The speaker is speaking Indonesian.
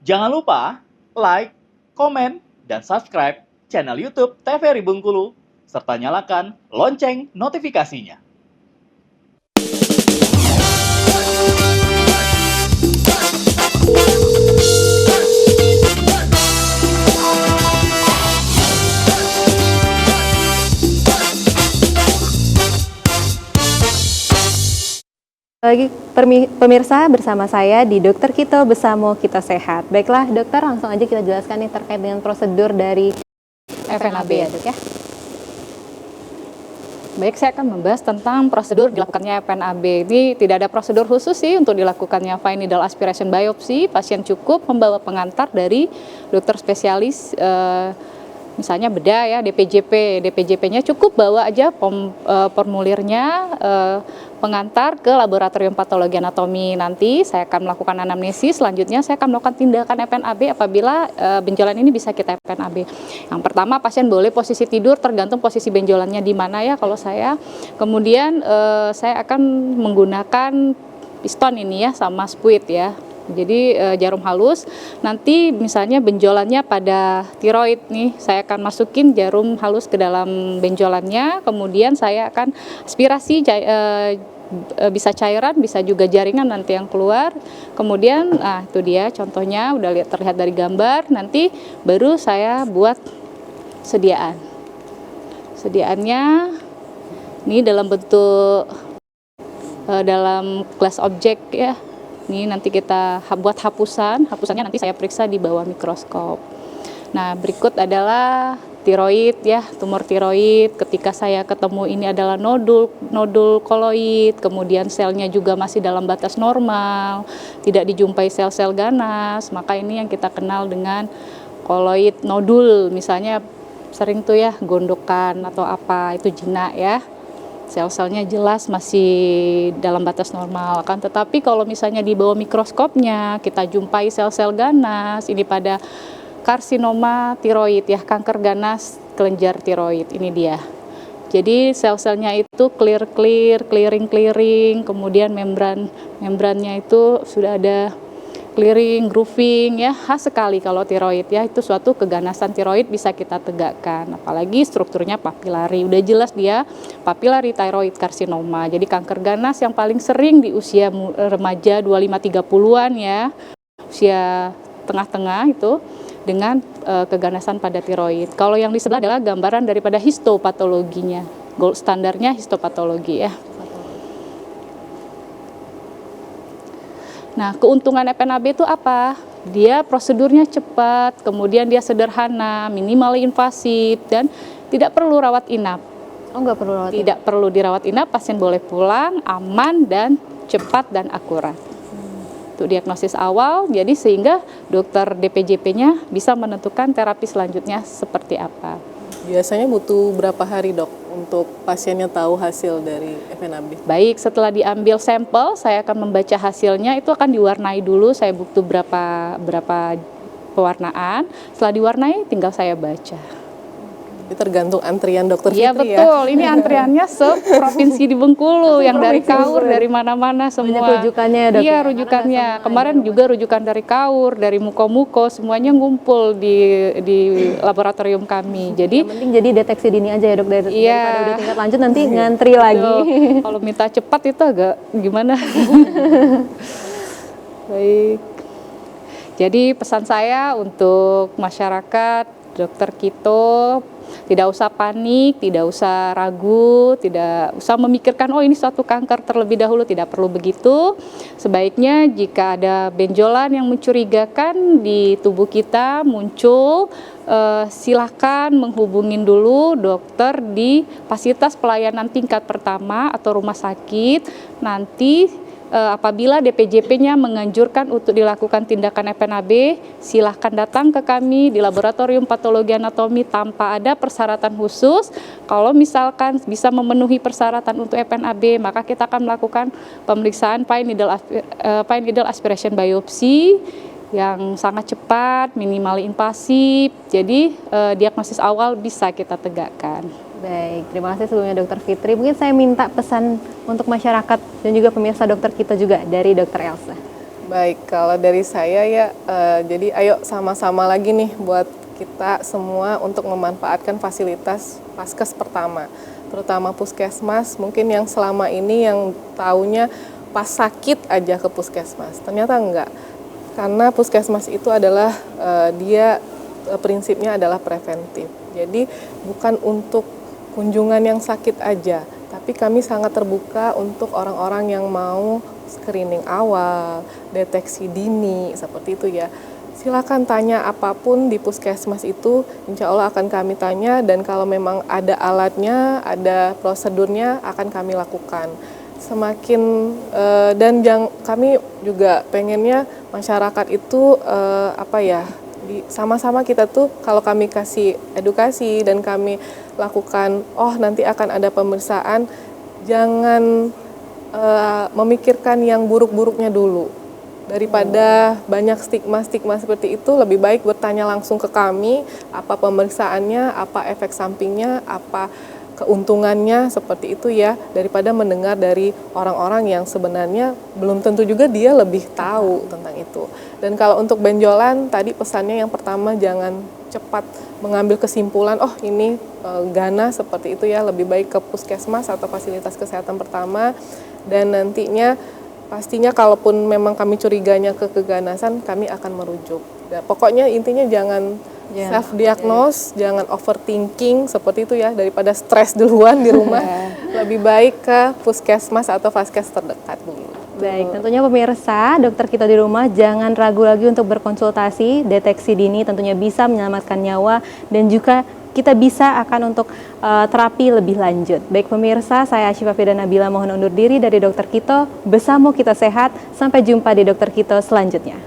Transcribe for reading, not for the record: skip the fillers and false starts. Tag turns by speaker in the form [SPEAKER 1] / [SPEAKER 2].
[SPEAKER 1] Jangan lupa like, komen, dan subscribe channel YouTube TVRI Bengkulu, serta nyalakan lonceng notifikasinya.
[SPEAKER 2] Lagi pemirsa, bersama saya di Dokter Kito Besamo Kita Sehat. Baiklah dokter, langsung aja kita jelaskan nih terkait dengan prosedur dari FNAB ya dok ya.
[SPEAKER 3] Baik, saya akan membahas tentang prosedur dilakukannya FNAB. Ini tidak ada prosedur khusus sih untuk dilakukannya fine needle aspiration biopsy. Pasien cukup membawa pengantar dari dokter spesialis, misalnya bedah ya, DPJP. DPJP-nya cukup bawa aja formulirnya, pengantar ke laboratorium patologi anatomi. Nanti saya akan melakukan anamnesis, selanjutnya saya akan melakukan tindakan FNAB apabila benjolan ini bisa kita FNAB. Yang pertama, pasien boleh posisi tidur tergantung posisi benjolannya di mana ya kalau saya. Kemudian saya akan menggunakan piston ini ya sama spuit ya. Jadi jarum halus, nanti misalnya benjolannya pada tiroid nih, saya akan masukin jarum halus ke dalam benjolannya, kemudian saya akan aspirasi, bisa cairan, bisa juga jaringan nanti yang keluar. Kemudian, nah itu dia contohnya, udah terlihat dari gambar, nanti baru saya buat sediaan. Sediaannya ini dalam bentuk, dalam glass object ya. Ini nanti kita buat hapusannya nanti saya periksa di bawah mikroskop. Nah, berikut adalah tiroid ya, tumor tiroid. Ketika saya ketemu ini adalah nodul koloid, kemudian selnya juga masih dalam batas normal, tidak dijumpai sel-sel ganas, maka ini yang kita kenal dengan koloid nodul. Misalnya sering tuh ya gondokan atau apa, itu jinak ya. Sel-selnya jelas masih dalam batas normal kan, tetapi kalau misalnya di bawah mikroskopnya kita jumpai sel-sel ganas, ini pada karsinoma tiroid ya, kanker ganas kelenjar tiroid, ini dia. Jadi sel-selnya itu clearing, kemudian membrannya itu sudah ada clearing, grooving ya, khas sekali kalau tiroid ya, itu suatu keganasan tiroid bisa kita tegakkan, apalagi strukturnya papilari, udah jelas dia papillary thyroid carcinoma. Jadi kanker ganas yang paling sering di usia remaja 25-30-an ya, usia tengah-tengah itu dengan keganasan pada tiroid. Kalau yang di sebelah adalah gambaran daripada histopatologinya, gold standarnya histopatologi ya. Nah, keuntungan FNAB itu apa? Dia prosedurnya cepat, kemudian dia sederhana, minimal invasif, dan tidak perlu rawat inap.
[SPEAKER 2] Oh, nggak perlu rawat inap?
[SPEAKER 3] Tidak perlu dirawat inap, pasien boleh pulang, aman, dan cepat dan akurat. Untuk diagnosis awal, jadi sehingga dokter DPJP-nya bisa menentukan terapi selanjutnya seperti apa.
[SPEAKER 4] Biasanya butuh berapa hari dok untuk pasiennya tahu hasil dari FNAB?
[SPEAKER 3] Baik, setelah diambil sampel, saya akan membaca hasilnya, itu akan diwarnai dulu, saya butuh berapa pewarnaan, setelah diwarnai tinggal saya baca.
[SPEAKER 4] Itu tergantung antrian dokter
[SPEAKER 3] Iya
[SPEAKER 4] Fitri
[SPEAKER 3] betul, ini antriannya seprovinsi di Bengkulu, yang dari Kaur, dari mana-mana semua.
[SPEAKER 2] Banyak rujukannya ya dok?
[SPEAKER 3] Iya rujukannya, kemarin juga rujukan dari Kaur, dari Muko-Muko, semuanya ngumpul di laboratorium kami. Jadi
[SPEAKER 2] yang penting jadi deteksi dini aja ya dok, daripada udah tingkat lanjut nanti ngantri lagi.
[SPEAKER 3] Kalau minta cepat itu agak gimana. Baik, jadi pesan saya untuk masyarakat, dokter Kito, tidak usah panik, tidak usah ragu, tidak usah memikirkan oh ini suatu kanker terlebih dahulu, tidak perlu begitu. Sebaiknya jika ada benjolan yang mencurigakan di tubuh kita muncul, silakan menghubungin dulu dokter di fasilitas pelayanan tingkat pertama atau rumah sakit. Nanti apabila DPJP-nya menganjurkan untuk dilakukan tindakan FNAB, silahkan datang ke kami di laboratorium patologi anatomi tanpa ada persyaratan khusus. Kalau misalkan bisa memenuhi persyaratan untuk FNAB, maka kita akan melakukan pemeriksaan fine needle aspiration biopsy yang sangat cepat, minimal invasif, jadi diagnosis awal bisa kita tegakkan.
[SPEAKER 2] Baik, terima kasih sebelumnya Dokter Fitri. Mungkin saya minta pesan untuk masyarakat dan juga pemirsa dokter kita juga dari Dokter Elsa.
[SPEAKER 4] Baik, kalau dari saya ya, jadi ayo sama-sama lagi nih buat kita semua untuk memanfaatkan fasilitas Paskes pertama, terutama puskesmas. Mungkin yang selama ini yang taunya pas sakit aja ke puskesmas, ternyata enggak. Karena puskesmas itu adalah prinsipnya adalah preventif. Jadi bukan untuk kunjungan yang sakit aja, tapi kami sangat terbuka untuk orang-orang yang mau screening awal, deteksi dini, seperti itu ya. Silakan tanya apapun di puskesmas itu, insya Allah akan kami tanya, dan kalau memang ada alatnya, ada prosedurnya, akan kami lakukan. Semakin kami juga pengennya masyarakat itu sama-sama kita tuh kalau kami kasih edukasi dan kami lakukan, oh nanti akan ada pemeriksaan, jangan memikirkan yang buruk-buruknya dulu. Daripada banyak stigma-stigma seperti itu, lebih baik bertanya langsung ke kami, apa pemeriksaannya, apa efek sampingnya, apa keuntungannya, seperti itu ya, daripada mendengar dari orang-orang yang sebenarnya belum tentu juga dia lebih tahu tentang itu. Dan kalau untuk benjolan, tadi pesannya yang pertama, jangan cepat mengambil kesimpulan, oh ini ganas, seperti itu ya, lebih baik ke puskesmas atau fasilitas kesehatan pertama, dan nantinya pastinya kalaupun memang kami curiganya ke keganasan, kami akan merujuk. Ya, pokoknya intinya jangan self-diagnose, jangan overthinking, seperti itu ya, daripada stres duluan di rumah, lebih baik ke puskesmas atau vaskes terdekat dulu.
[SPEAKER 2] Baik, tentunya pemirsa, dokter kita di rumah jangan ragu lagi untuk berkonsultasi. Deteksi dini tentunya bisa menyelamatkan nyawa dan juga kita bisa akan untuk terapi lebih lanjut. Baik pemirsa, saya Asyifa Firda Nabila mohon undur diri dari Dokter Kito. Bersama kita sehat, sampai jumpa di Dokter Kito selanjutnya.